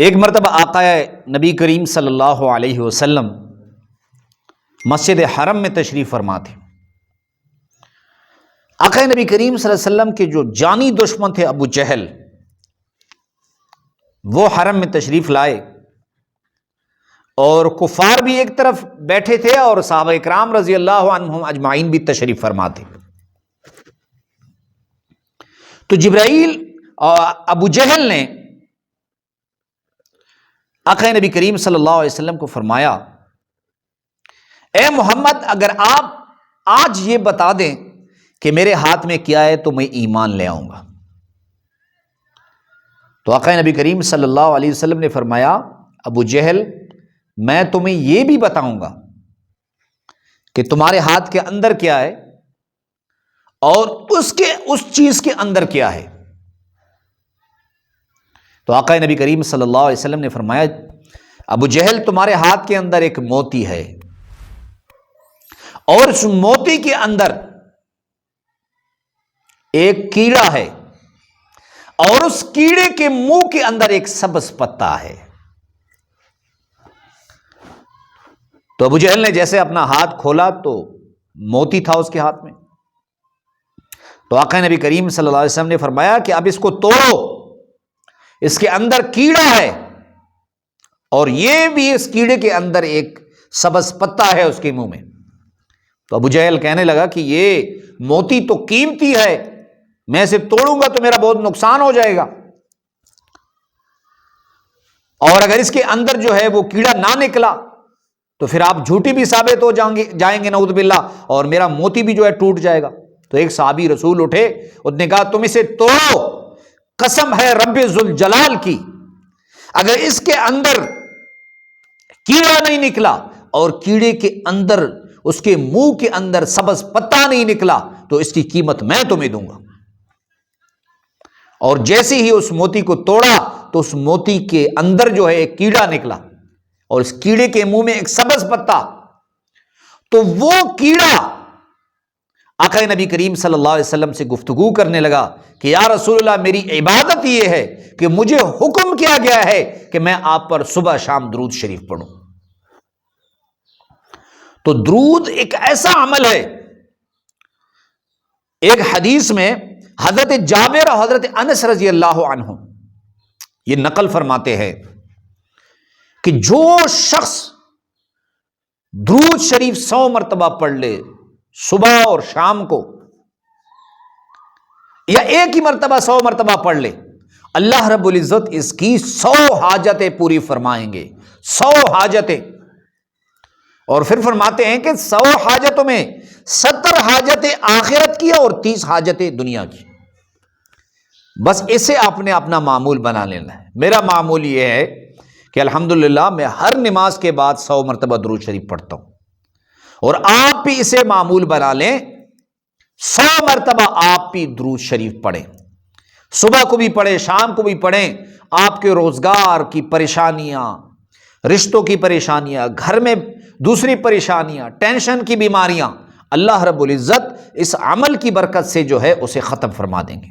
ایک مرتبہ آقا نبی کریم صلی اللہ علیہ وسلم مسجد حرم میں تشریف فرما تھے۔ آقا نبی کریم صلی اللہ علیہ وسلم کے جو جانی دشمن تھے ابو جہل، وہ حرم میں تشریف لائے اور کفار بھی ایک طرف بیٹھے تھے اور صحابہ اکرام رضی اللہ عنہم اجمعین بھی تشریف فرما تھے۔ تو جبرائیل اور ابو جہل نے آقا نبی کریم صلی اللہ علیہ وسلم کو فرمایا، اے محمد، اگر آپ آج یہ بتا دیں کہ میرے ہاتھ میں کیا ہے تو میں ایمان لے آؤں گا۔ تو آقا نبی کریم صلی اللہ علیہ وسلم نے فرمایا، ابو جہل، میں تمہیں یہ بھی بتاؤں گا کہ تمہارے ہاتھ کے اندر کیا ہے اور اس چیز کے اندر کیا ہے۔ تو آقا نبی کریم صلی اللہ علیہ وسلم نے فرمایا، ابو جہل، تمہارے ہاتھ کے اندر ایک موتی ہے اور اس موتی کے اندر ایک کیڑا ہے اور اس کیڑے کے منہ کے اندر ایک سبز پتا ہے۔ تو ابو جہل نے جیسے اپنا ہاتھ کھولا تو موتی تھا اس کے ہاتھ میں۔ تو آقا نبی کریم صلی اللہ علیہ وسلم نے فرمایا کہ اب اس کو توڑو، اس کے اندر کیڑا ہے اور یہ بھی اس کیڑے کے اندر ایک سبز پتا ہے اس کے منہ میں۔ تو ابو جہل کہنے لگا کہ یہ موتی تو قیمتی ہے، میں اسے توڑوں گا تو میرا بہت نقصان ہو جائے گا، اور اگر اس کے اندر جو ہے وہ کیڑا نہ نکلا تو پھر آپ جھوٹی بھی ثابت ہو جائیں گے نعوذ باللہ، اور میرا موتی بھی جو ہے ٹوٹ جائے گا۔ تو ایک صحابی رسول اٹھے، اس نے کہا، تم اسے توڑو، قسم ہے رب ذوالجلال کی، اگر اس کے اندر کیڑا نہیں نکلا اور کیڑے کے اندر اس کے منہ کے اندر سبز پتا نہیں نکلا تو اس کی قیمت میں تمہیں دوں گا۔ اور جیسے ہی اس موتی کو توڑا تو اس موتی کے اندر جو ہے ایک کیڑا نکلا اور اس کیڑے کے منہ میں ایک سبز پتا۔ تو وہ کیڑا آقا نبی کریم صلی اللہ علیہ وسلم سے گفتگو کرنے لگا کہ یا رسول اللہ، میری عبادت یہ ہے کہ مجھے حکم کیا گیا ہے کہ میں آپ پر صبح شام درود شریف پڑھوں۔ تو درود ایک ایسا عمل ہے، ایک حدیث میں حضرت جابر اور حضرت انس رضی اللہ عنہ یہ نقل فرماتے ہیں کہ جو شخص درود شریف 100 مرتبہ پڑھ لے صبح اور شام کو، یا ایک ہی مرتبہ 100 مرتبہ پڑھ لے، اللہ رب العزت اس کی 100 حاجتیں پوری فرمائیں گے، 100 حاجتیں۔ اور پھر فرماتے ہیں کہ 100 حاجتوں میں 70 حاجتیں آخرت کی اور 30 حاجتیں دنیا کی۔ بس اسے آپ نے اپنا معمول بنا لینا ہے۔ میرا معمول یہ ہے کہ الحمدللہ میں ہر نماز کے بعد 100 مرتبہ درود شریف پڑھتا ہوں، اور آپ بھی اسے معمول بنا لیں، 100 مرتبہ آپ بھی درود شریف پڑھیں، صبح کو بھی پڑھیں، شام کو بھی پڑھیں۔ آپ کے روزگار کی پریشانیاں، رشتوں کی پریشانیاں، گھر میں دوسری پریشانیاں، ٹینشن کی بیماریاں، اللہ رب العزت اس عمل کی برکت سے جو ہے اسے ختم فرما دیں گے۔